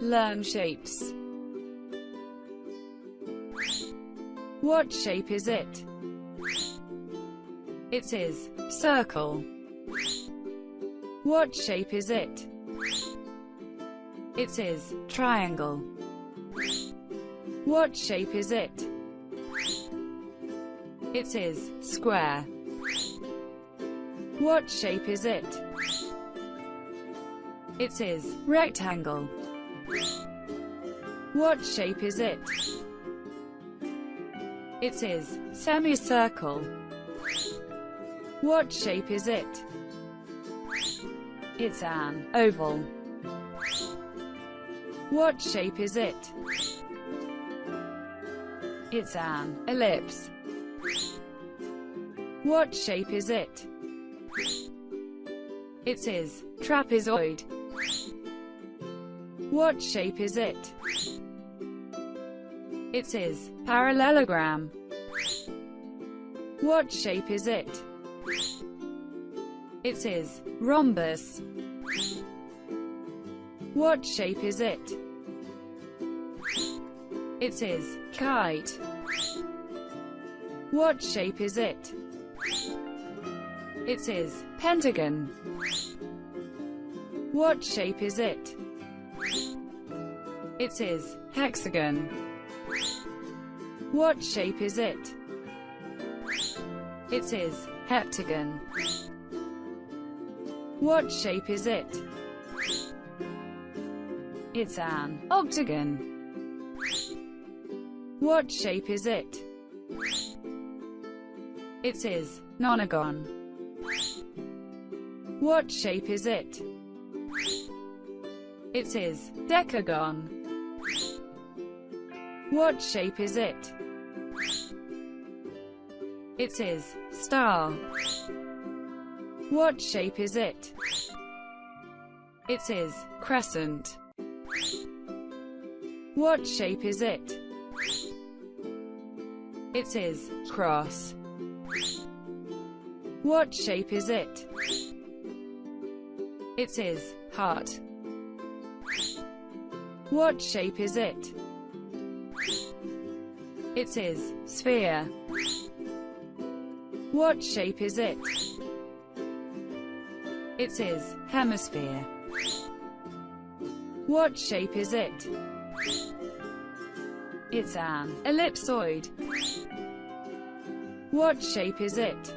Learn shapes. What shape is it? It is circle. What shape is it? It is triangle. What shape is it? It is square. What shape is it? It is rectangle. What shape is it? It is semicircle. What shape is it? It's an oval. What shape is it? It's an ellipse. What shape is it? It is trapezoid. What shape is it? It is parallelogram. What shape is it? It is rhombus. What shape is it? It is kite. What shape is it? It is pentagon. What shape is it? It is hexagon. What shape is it? It is heptagon. What shape is it? It's an octagon. What shape is it? It is nonagon. What shape is it? It is decagon. What shape is it? It is star. What shape is it? It is crescent. What shape is it? It is cross. What shape is it? It is heart. What shape is it? It is sphere. What shape is it? It is hemisphere. What shape is it? It's an ellipsoid. What shape is it?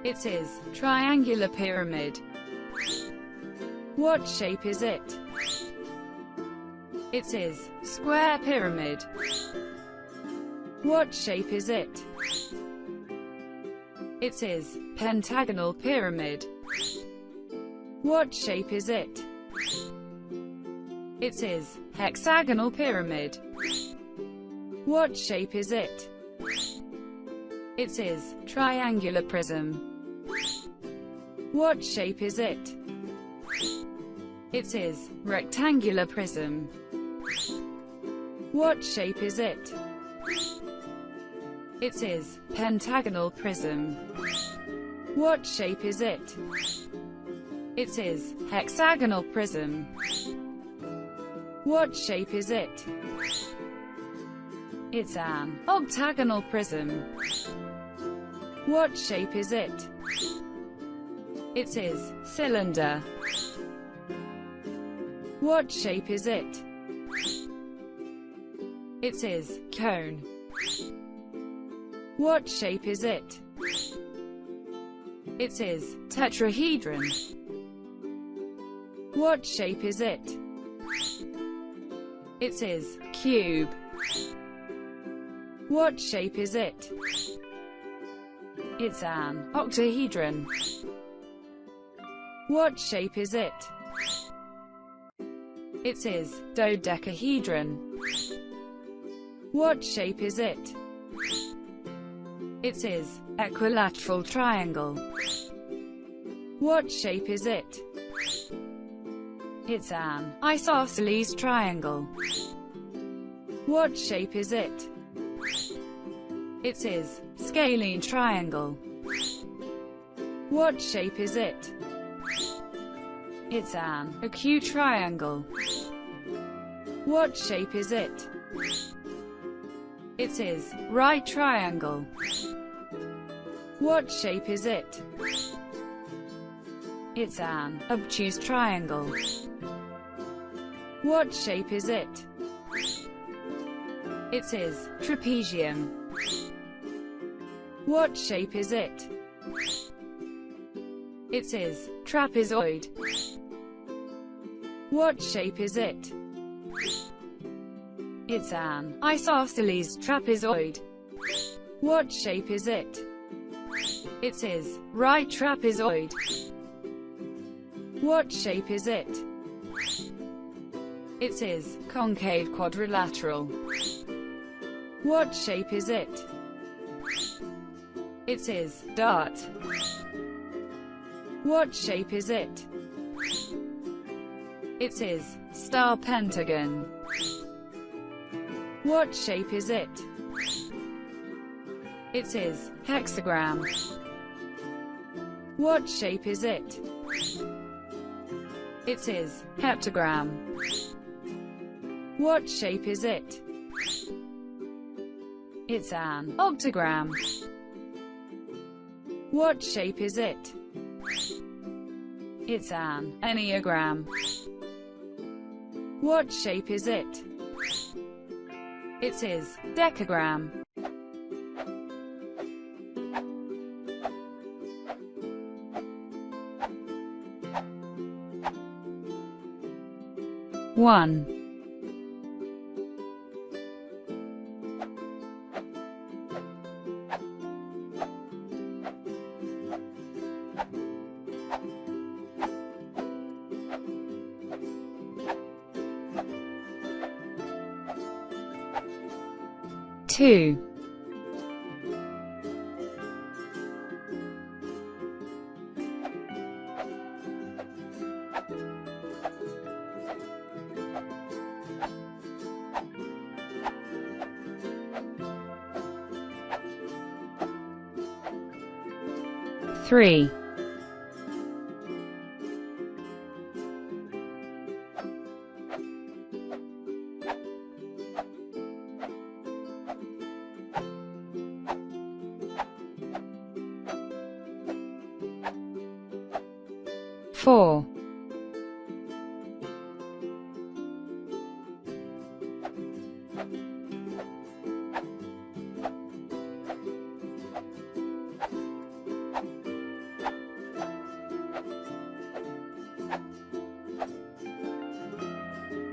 It is triangular pyramid. What shape is it? It is square pyramid. What shape is it? It is pentagonal pyramid. What shape is it? It is hexagonal pyramid. What shape is it? It is triangular prism. What shape is it? It is rectangular prism. What shape is it? It is pentagonal prism. What shape is it? It is hexagonal prism. What shape is it? It's an octagonal prism. What shape is it? It is cylinder. What shape is it? It is cone. What shape is it? It is tetrahedron. What shape is it? It is cube. What shape is it? It's an octahedron. What shape is it? It is dodecahedron. What shape is it? It is equilateral triangle. What shape is it? It's an isosceles triangle. What shape is it? It is scalene triangle. What shape is it? It's an acute triangle. What shape is it? It is right triangle. What shape is it? It's an obtuse triangle. What shape is it? It is trapezium. What shape is it? It is trapezoid. What shape is it? It's an isosceles trapezoid. What shape is it? It is right trapezoid. What shape is it? It is concave quadrilateral. What shape is it? It is dart. What shape is it? It is star pentagon. What shape is it? It is hexagram. What shape is it? It is heptagram. What shape is it? It's an octagram. What shape is it? It's an enneagram. What shape is it? It is decagram. One. Two. Three. Four.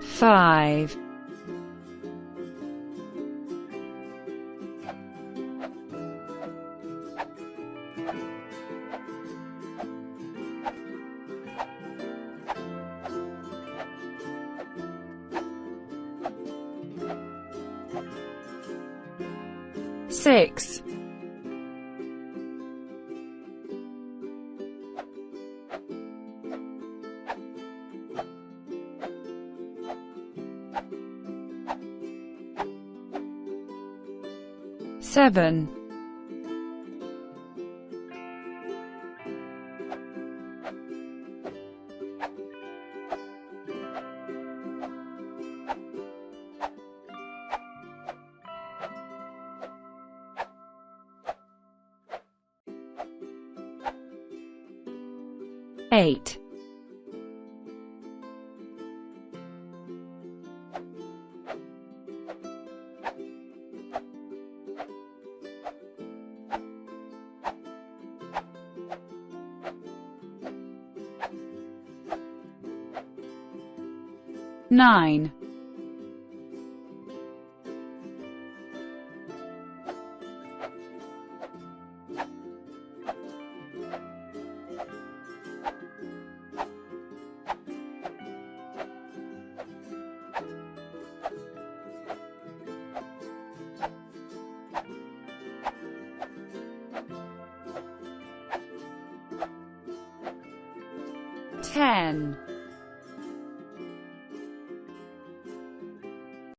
Five. Six. Seven. Eight. Nine. Ten.